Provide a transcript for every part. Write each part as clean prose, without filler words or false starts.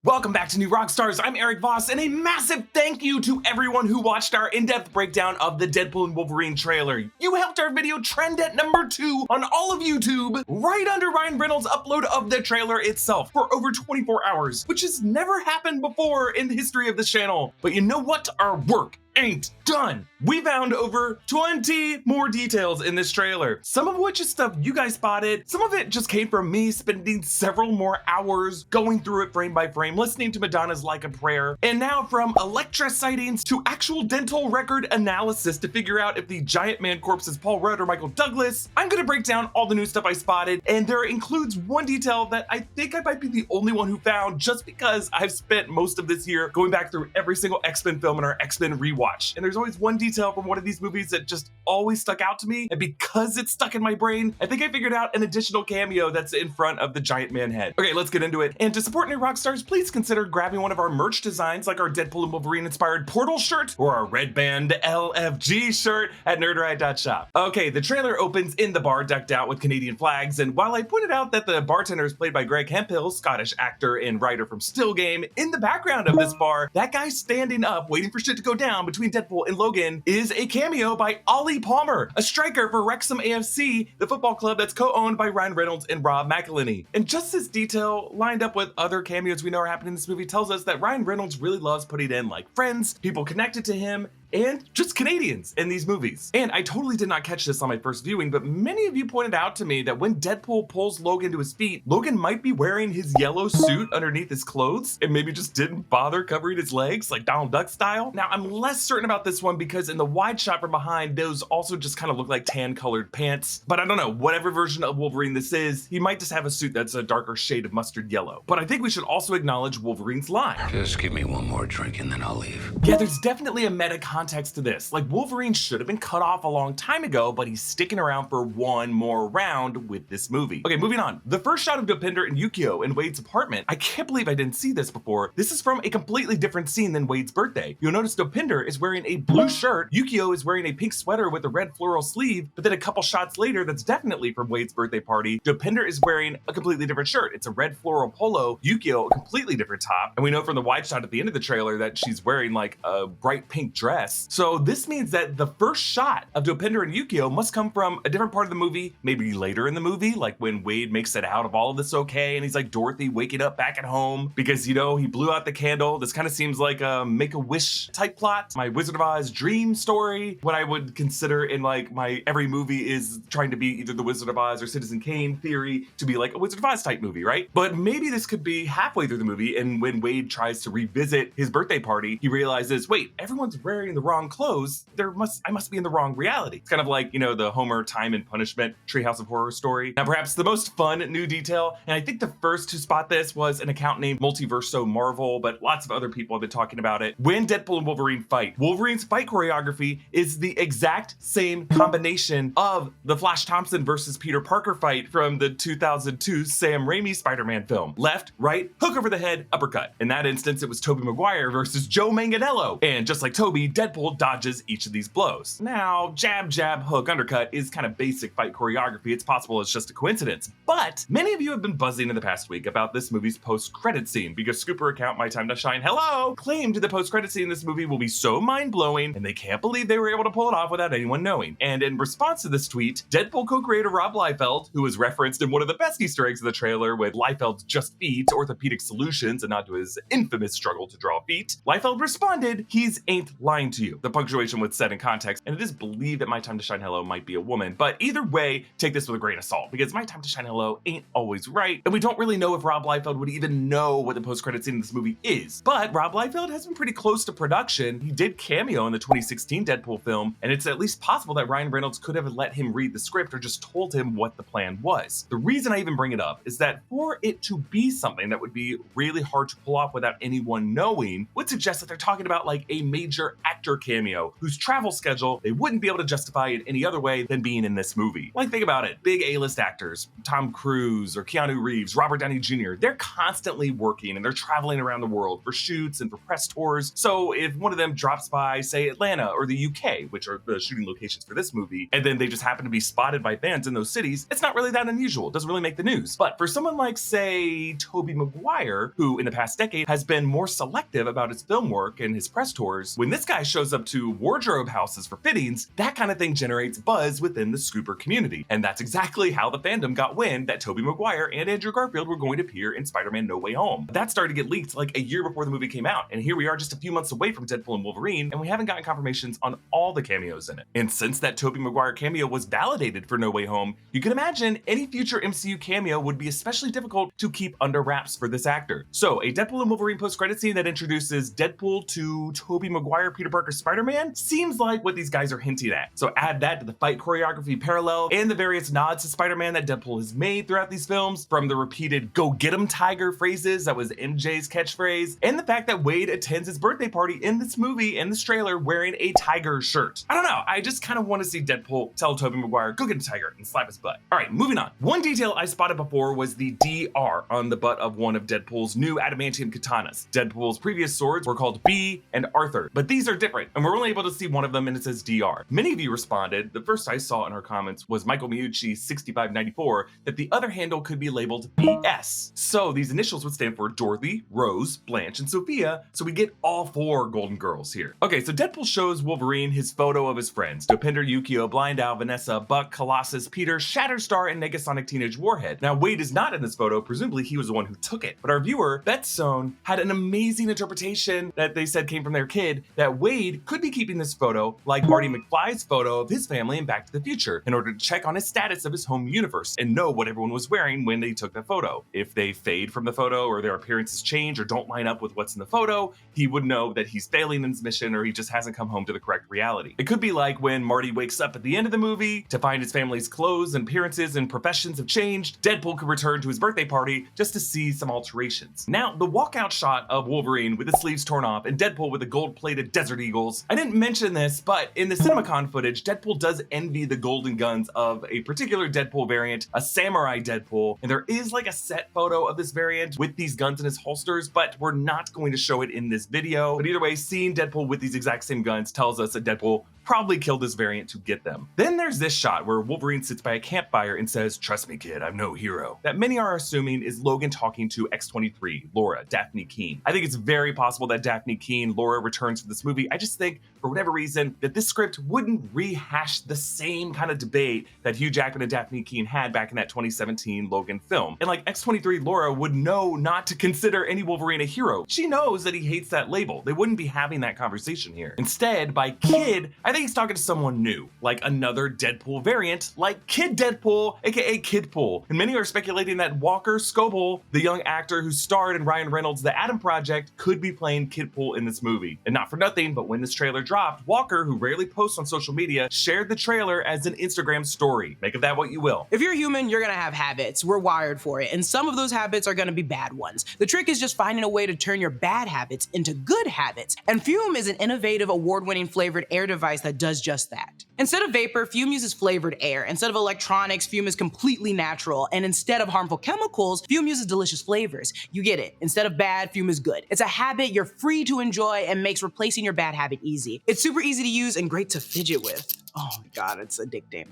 Welcome back to New Rockstars. I'm Erik Voss, and a massive thank you to everyone who watched our in-depth breakdown of the Deadpool and Wolverine trailer. You helped our video trend at #2 on all of YouTube, right under Ryan Reynolds' upload of the trailer itself for over 24 hours, which has never happened before in the history of this channel. But you know what? Our work ain't done. We found over 20 more details in this trailer, some of which is stuff you guys spotted. Some of it just came from me spending several more hours going through it frame by frame, listening to Madonna's Like a Prayer, and now from Elektra sightings to actual dental record analysis to figure out if the giant man corpse is Paul Rudd or Michael Douglas. I'm gonna break down all the new stuff I spotted, and there includes one detail that I think I might be the only one who found, just because I've spent most of this year going back through every single X-Men film in our X-Men rewatch. And there's always one detail from one of these movies that just always stuck out to me, and because it's stuck in my brain, I think I figured out an additional cameo that's in front of the giant man head. Okay, let's get into it. And to support New Rockstars, please consider grabbing one of our merch designs, like our Deadpool and Wolverine inspired Portal shirt or our Red Band LFG shirt at nerdright.shop. Okay, the trailer opens in the bar decked out with Canadian flags, and while I pointed out that the bartender is played by Greg Hemphill, Scottish actor and writer from Still Game, in the background of this bar, that guy standing up waiting for shit to go down between Deadpool and Logan is a cameo by Ollie Palmer, a striker for Wrexham AFC, the football club that's co-owned by Ryan Reynolds and Rob McElhenney. And just this detail, lined up with other cameos we know are happening in this movie, tells us that Ryan Reynolds really loves putting in like friends, people connected to him, and just Canadians in these movies. And I totally did not catch this on my first viewing, but many of you pointed out to me that when Deadpool pulls Logan to his feet, Logan might be wearing his yellow suit underneath his clothes and maybe just didn't bother covering his legs like Donald Duck style. Now, I'm less certain about this one because in the wide shot from behind, those also just kind of look like tan colored pants. But I don't know, whatever version of Wolverine this is, he might just have a suit that's a darker shade of mustard yellow. But I think we should also acknowledge Wolverine's line. Just give me one more drink and then I'll leave. Yeah, there's definitely a meta context to this. Like, Wolverine should have been cut off a long time ago, but he's sticking around for one more round with this movie. Okay, moving on. The first shot of Dopinder and Yukio in Wade's apartment, I can't believe I didn't see this before. This is from a completely different scene than Wade's birthday. You'll notice Dopinder is wearing a blue shirt, Yukio is wearing a pink sweater with a red floral sleeve, but then a couple shots later, that's definitely from Wade's birthday party, Dopinder is wearing a completely different shirt. It's a red floral polo, Yukio a completely different top, and we know from the wide shot at the end of the trailer that she's wearing like a bright pink dress. So this means that the first shot of Dopinder and Yukio must come from a different part of the movie, maybe later in the movie, like when Wade makes it out of all of this okay, and he's like Dorothy waking up back at home because, you know, he blew out the candle. This kind of seems like a Make-A-Wish type plot. My Wizard of Oz dream story, what I would consider in like my every movie is trying to be either the Wizard of Oz or Citizen Kane theory to be like a Wizard of Oz type movie, right? But maybe this could be halfway through the movie, and when Wade tries to revisit his birthday party, he realizes, wait, everyone's wearing the wrong clothes. I must be in the wrong reality. It's kind of like, you know, the Homer Time and Punishment Treehouse of Horror story. Now, perhaps the most fun new detail, and I think the first to spot this was an account named Multiverso Marvel, but lots of other people have been talking about it. When Deadpool and Wolverine fight, Wolverine's fight choreography is the exact same combination of the Flash Thompson versus Peter Parker fight from the 2002 Sam Raimi Spider-Man film. Left, right, hook over the head, uppercut. In that instance, it was Tobey Maguire versus Joe Manganiello. And just like Tobey, Deadpool dodges each of these blows. Now, jab, jab, hook, undercut is kind of basic fight choreography. It's possible it's just a coincidence. But many of you have been buzzing in the past week about this movie's post-credit scene because Scooper account My Time to Shine, hello, claimed the post-credit scene in this movie will be so mind-blowing and they can't believe they were able to pull it off without anyone knowing. And in response to this tweet, Deadpool co-creator Rob Liefeld, who was referenced in one of the best Easter eggs of the trailer with Liefeld's Just Feet orthopedic solutions and not to his infamous struggle to draw feet, Liefeld responded, he's ain't lying to you. The punctuation was set in context, and it is believed that My Time to Shine Hello might be a woman, but either way, take this with a grain of salt because My Time to Shine Hello ain't always right, and we don't really know if Rob Liefeld would even know what the post-credit scene in this movie is. But Rob Liefeld has been pretty close to production. He did cameo in the 2016 Deadpool film, and it's at least possible that Ryan Reynolds could have let him read the script or just told him what the plan was. The reason I even bring it up is that for it to be something that would be really hard to pull off without anyone knowing would suggest that they're talking about like a major actor actor cameo whose travel schedule they wouldn't be able to justify in any other way than being in this movie. Like, think about it. Big A-list actors, Tom Cruise or Keanu Reeves, Robert Downey Jr., they're constantly working and they're traveling around the world for shoots and for press tours. So if one of them drops by, say, Atlanta or the UK, which are the shooting locations for this movie, and then they just happen to be spotted by fans in those cities, it's not really that unusual. It doesn't really make the news. But for someone like, say, Tobey Maguire, who in the past decade has been more selective about his film work and his press tours, when this guy shows up to wardrobe houses for fittings, that kind of thing generates buzz within the Scooper community. And that's exactly how the fandom got wind that Tobey Maguire and Andrew Garfield were going to appear in Spider-Man No Way Home. That started to get leaked like a year before the movie came out, and here we are just a few months away from Deadpool and Wolverine, and we haven't gotten confirmations on all the cameos in it. And since that Tobey Maguire cameo was validated for No Way Home, you can imagine any future MCU cameo would be especially difficult to keep under wraps for this actor. So a Deadpool and Wolverine post-credit scene that introduces Deadpool to Tobey Maguire, Peter Parker, Spider-Man seems like what these guys are hinting at. So add that to the fight choreography parallel and the various nods to Spider-Man that Deadpool has made throughout these films, from the repeated "go get 'em tiger" phrases that was MJ's catchphrase, and the fact that Wade attends his birthday party in this movie and this trailer wearing a tiger shirt. I don't know, I just kind of want to see Deadpool tell Tobey Maguire, go get a tiger, and slap his butt. All right, moving on. One detail I spotted before was the DR on the butt of one of Deadpool's new adamantium katanas. Deadpool's previous swords were called B and Arthur, but these are different, and we're only able to see one of them and it says DR. Many of you responded, the first I saw in our comments was Michael Miucci 6594, that the other handle could be labeled BS. So these initials would stand for Dorothy, Rose, Blanche, and Sophia, so we get all four Golden Girls here. Okay, so Deadpool shows Wolverine his photo of his friends, Dopinder, Yukio, Blind Owl, Vanessa, Buck, Colossus, Peter, Shatterstar, and Negasonic Teenage Warhead. Now, Wade is not in this photo, presumably he was the one who took it, but our viewer, Betzone, had an amazing interpretation that they said came from their kid, that Wade could be keeping this photo like Marty McFly's photo of his family in Back to the Future, in order to check on his status of his home universe and know what everyone was wearing when they took the photo. If they fade from the photo or their appearances change or don't line up with what's in the photo, he would know that he's failing in his mission or he just hasn't come home to the correct reality. It could be like when Marty wakes up at the end of the movie to find his family's clothes and appearances and professions have changed. Deadpool could return to his birthday party just to see some alterations. Now, the walkout shot of Wolverine with his sleeves torn off and Deadpool with the gold-plated Desert Eagles. I didn't mention this, but in the CinemaCon footage, Deadpool does envy the golden guns of a particular Deadpool variant, a samurai Deadpool, and there is like a set photo of this variant with these guns in his holsters, but we're not going to show it in this video. But either way, seeing Deadpool with these exact same guns tells us that Deadpool probably killed this variant to get them. Then there's this shot where Wolverine sits by a campfire and says, "Trust me, kid, I'm no hero." That many are assuming is Logan talking to X-23, Laura, Daphne Keene. I think it's very possible that Daphne Keene, Laura, returns for this movie. I just think, for whatever reason, that this script wouldn't rehash the same kind of debate that Hugh Jackman and Daphne Keene had back in that 2017 Logan film. And like X-23 Laura would know not to consider any Wolverine a hero. She knows that he hates that label. They wouldn't be having that conversation here. Instead, by kid, I think he's talking to someone new, like another Deadpool variant, like Kid Deadpool, aka Kidpool. And many are speculating that Walker Scobell, the young actor who starred in Ryan Reynolds' The Adam Project, could be playing Kidpool in this movie. And not for nothing, but when this trailer dropped, Walker, who rarely posts on social media, shared the trailer as an Instagram story. Make of that what you will. If you're human, you're gonna have habits. We're wired for it, and some of those habits are gonna be bad ones. The trick is just finding a way to turn your bad habits into good habits. And Fume is an innovative, award-winning flavored air device that does just that. Instead of vapor, Fume uses flavored air. Instead of electronics, Fume is completely natural. And instead of harmful chemicals, Fume uses delicious flavors. You get it. Instead of bad, Fume is good. It's a habit you're free to enjoy and makes replacing your bad habit easy. It's super easy to use and great to fidget with. Oh my God, it's addicting.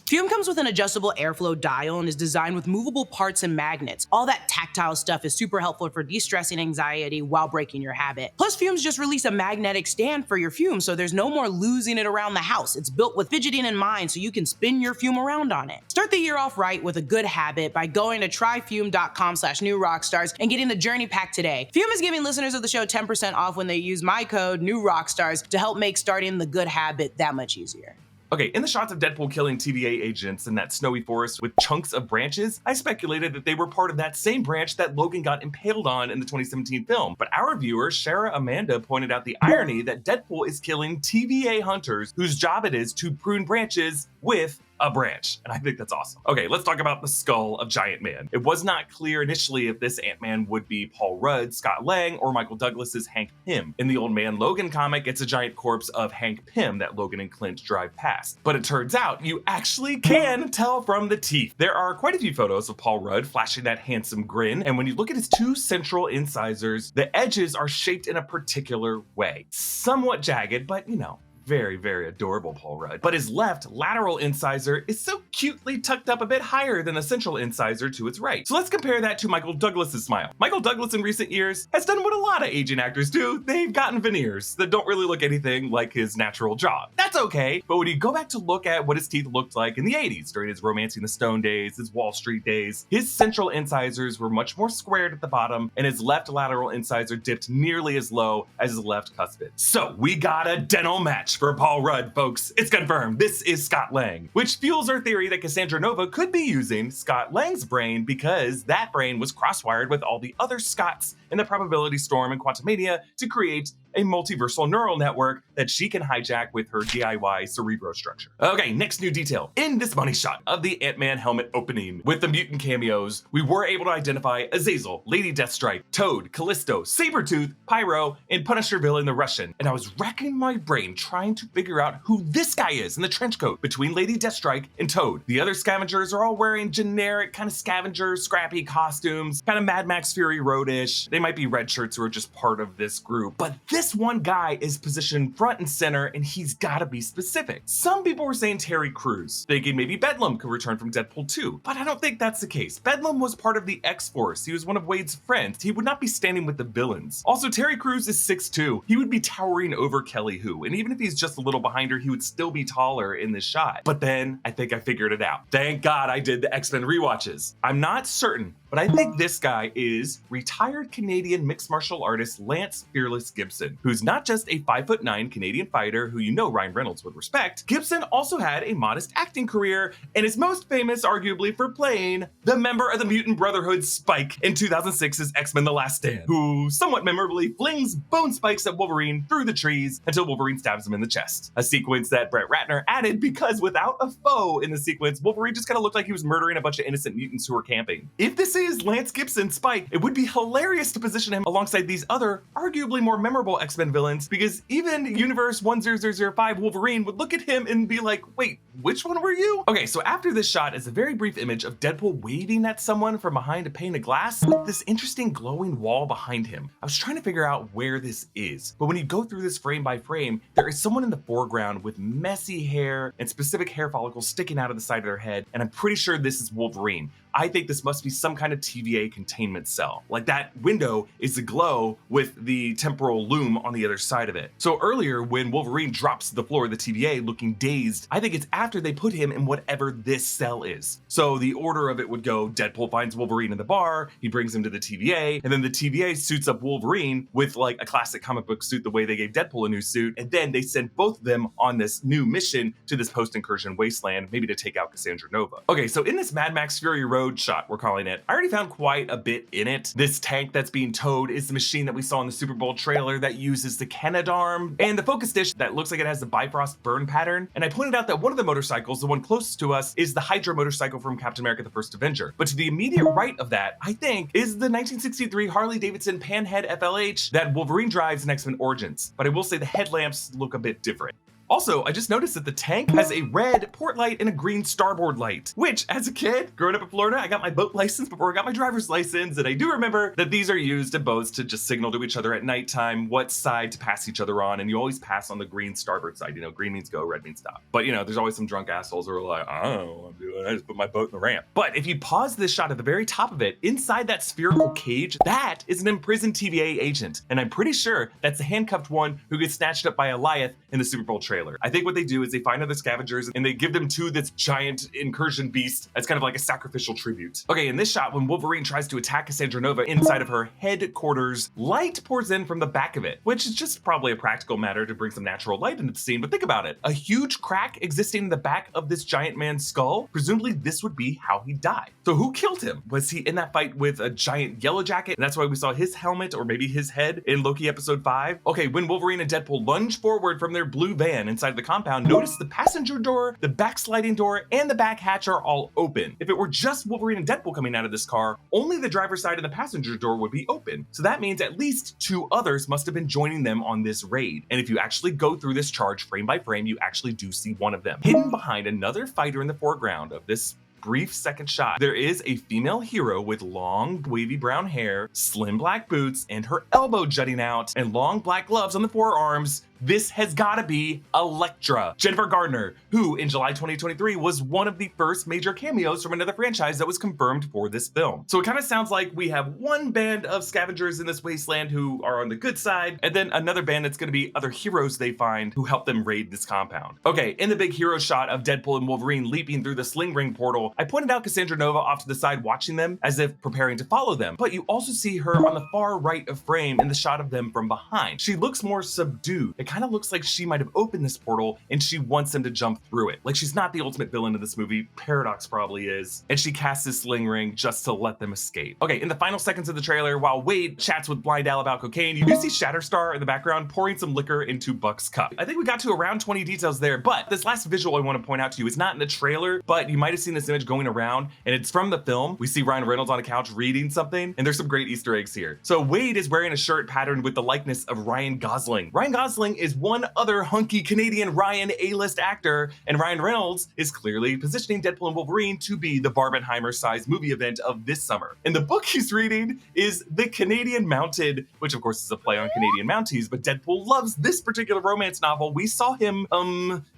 Fume comes with an adjustable airflow dial and is designed with movable parts and magnets. All that tactile stuff is super helpful for de-stressing anxiety while breaking your habit. Plus, Fumes just released a magnetic stand for your Fume, so there's no more losing it around the house. It's built with fidgeting in mind, so you can spin your Fume around on it. Start the year off right with a good habit by going to tryfume.com/newrockstars and getting the Journey Pack today. Fume is giving listeners of the show 10% off when they use my code NEWROCKSTARS to help make starting the good habit that much easier. Okay, in the shots of Deadpool killing TVA agents in that snowy forest with chunks of branches, I speculated that they were part of that same branch that Logan got impaled on in the 2017 film. But our viewer, Shara Amanda, pointed out the irony that Deadpool is killing TVA hunters whose job it is to prune branches with a branch, and I think that's awesome. Okay, let's talk about the skull of Giant Man. It was not clear initially if this Ant-Man would be Paul Rudd, Scott Lang, or Michael Douglas's Hank Pym. In the Old Man Logan comic, it's a giant corpse of Hank Pym that Logan and Clint drive past. But it turns out you actually can tell from the teeth. There are quite a few photos of Paul Rudd flashing that handsome grin, and when you look at his two central incisors, the edges are shaped in a particular way. Somewhat jagged, but you know, very, very adorable Paul Rudd. But his left lateral incisor is so cutely tucked up a bit higher than the central incisor to its right. So let's compare that to Michael Douglas's smile. Michael Douglas in recent years has done what a lot of aging actors do. They've gotten veneers that don't really look anything like his natural jaw. That's okay, but when you go back to look at what his teeth looked like in the 80s, during his Romancing the Stone days, his Wall Street days, his central incisors were much more squared at the bottom, and his left lateral incisor dipped nearly as low as his left cuspid. So we got a dental match for Paul Rudd, folks. It's confirmed. This is Scott Lang, which fuels our theory that Cassandra Nova could be using Scott Lang's brain because that brain was crosswired with all the other Scotts in the Probability Storm and Quantumania to create a multiversal neural network that she can hijack with her DIY cerebro structure. Okay, next new detail. In this money shot of the Ant-Man helmet opening with the mutant cameos, we were able to identify Azazel, Lady Deathstrike, Toad, Callisto, Sabretooth, Pyro, and Punisher villain the Russian. And I was racking my brain trying to figure out who this guy is in the trench coat between Lady Deathstrike and Toad. The other scavengers are all wearing generic kind of scavenger, scrappy costumes, kind of Mad Max Fury Road-ish. They might be red shirts who are just part of this group, but this one guy is positioned front and center, and he's gotta be specific. Some people were saying Terry Crews, thinking maybe Bedlam could return from Deadpool 2, but I don't think that's the case. Bedlam was part of the X-Force. He was one of Wade's friends. He would not be standing with the villains. Also, Terry Crews is 6'2". He would be towering over Kelly Hu, and even if he's just a little behind her, he would still be taller in this shot. But then I think I figured it out. Thank God I did the X-Men rewatches. I'm not certain, but I think this guy is retired Canadian mixed martial artist Lance Fearless Gibson, who's not just a 5'9" Canadian fighter who you know Ryan Reynolds would respect. Gibson also had a modest acting career and is most famous arguably for playing the member of the Mutant Brotherhood Spike in 2006's X-Men The Last Stand, who somewhat memorably flings bone spikes at Wolverine through the trees until Wolverine stabs him in the chest. A sequence that Brett Ratner added because without a foe in the sequence, Wolverine just kind of looked like he was murdering a bunch of innocent mutants who were camping. If this is Lance Gibson Spike, it would be hilarious to position him alongside these other, arguably more memorable X-Men villains, because even Universe 10005 Wolverine would look at him and be like, wait, which one were you? Okay, so after this shot is a very brief image of Deadpool waving at someone from behind a pane of glass with this interesting glowing wall behind him. I was trying to figure out where this is, but when you go through this frame by frame, there is someone in the foreground with messy hair and specific hair follicles sticking out of the side of their head, and I'm pretty sure this is Wolverine. I think this must be some kind of TVA containment cell. Like that window is aglow with the temporal loom on the other side of it. So earlier when Wolverine drops to the floor of the TVA looking dazed, I think it's after they put him in whatever this cell is. So the order of it would go, Deadpool finds Wolverine in the bar, he brings him to the TVA, and then the TVA suits up Wolverine with like a classic comic book suit the way they gave Deadpool a new suit, and then they send both of them on this new mission to this post-incursion wasteland, maybe to take out Cassandra Nova. Okay, so in this Mad Max Fury Road shot, we're calling it, I already found quite a bit in it. This tank that's being towed is the machine that we saw in the Super Bowl trailer that uses the Canadarm, and the focus dish that looks like it has the Bifrost burn pattern. And I pointed out that one of the motorcycles, the one closest to us, is the Hydra motorcycle from Captain America: The First Avenger. But to the immediate right of that, I think, is the 1963 Harley-Davidson Panhead FLH that Wolverine drives in X-Men Origins. But I will say the headlamps look a bit different. Also, I just noticed that the tank has a red port light and a green starboard light, which as a kid, growing up in Florida, I got my boat license before I got my driver's license, and I do remember that these are used in boats to just signal to each other at nighttime what side to pass each other on, and you always pass on the green starboard side. You know, green means go, red means stop. But you know, there's always some drunk assholes who are like, I don't know what I'm doing, I just put my boat in the ramp. But if you pause this shot at the very top of it, inside that spherical cage, that is an imprisoned TVA agent, and I'm pretty sure that's the handcuffed one who gets snatched up by Eliath in the Super Bowl trailer. I think what they do is they find other scavengers and they give them to this giant incursion beast as kind of like a sacrificial tribute. Okay, in this shot, when Wolverine tries to attack Cassandra Nova inside of her headquarters, light pours in from the back of it, which is just probably a practical matter to bring some natural light into the scene, but think about it. A huge crack existing in the back of this giant man's skull, presumably this would be how he died. So who killed him? Was he in that fight with a giant yellow jacket, and that's why we saw his helmet or maybe his head in Loki episode 5? Okay, when Wolverine and Deadpool lunge forward from their blue van inside of the compound, notice the passenger door, the back sliding door, and the back hatch are all open. If it were just Wolverine and Deadpool coming out of this car, only the driver's side and the passenger door would be open. So that means at least 2 others must have been joining them on this raid. And if you actually go through this charge frame by frame, you actually do see one of them. Hidden behind another fighter in the foreground of this brief second shot, there is a female hero with long wavy brown hair, slim black boots, and her elbow jutting out, and long black gloves on the forearms. This has gotta be Elektra, Jennifer Gardner, who in July 2023 was one of the first major cameos from another franchise that was confirmed for this film. So it kind of sounds like we have one band of scavengers in this wasteland who are on the good side, and then another band that's gonna be other heroes they find who help them raid this compound. Okay, in the big hero shot of Deadpool and Wolverine leaping through the sling ring portal, I pointed out Cassandra Nova off to the side watching them as if preparing to follow them, but you also see her on the far right of frame in the shot of them from behind. She looks more subdued. It kind of looks like she might have opened this portal and she wants them to jump through it. Like she's not the ultimate villain of this movie, Paradox probably is, and she casts this sling ring just to let them escape. Okay, in the final seconds of the trailer, while Wade chats with Blind Al about cocaine, you do see Shatterstar in the background pouring some liquor into Buck's cup. I think we got to around 20 details there, but this last visual I want to point out to you is not in the trailer, but you might have seen this image going around, and it's from the film. We see Ryan Reynolds on a couch reading something, and there's some great Easter eggs here. So Wade is wearing a shirt patterned with the likeness of Ryan Gosling. Ryan Gosling is one other hunky Canadian Ryan A-list actor, and Ryan Reynolds is clearly positioning Deadpool and Wolverine to be the Barbenheimer-sized movie event of this summer. And the book he's reading is The Canadian Mounted, which of course is a play on Canadian Mounties, but Deadpool loves this particular romance novel. We saw him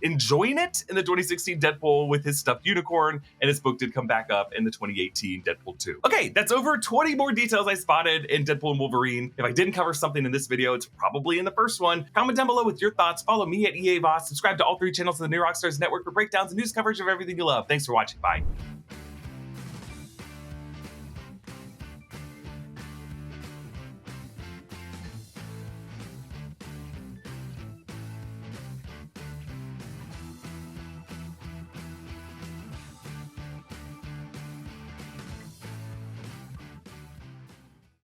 enjoying it in the 2016 Deadpool with his stuffed unicorn, and his book did come back up in the 2018 Deadpool 2. Okay, that's over 20 more details I spotted in Deadpool and Wolverine. If I didn't cover something in this video, it's probably in the first one. Comment down below with your thoughts. Follow me at EA Voss. Subscribe to all 3 channels of the new Rockstars network for breakdowns and news coverage of everything you love. Thanks for watching. Bye.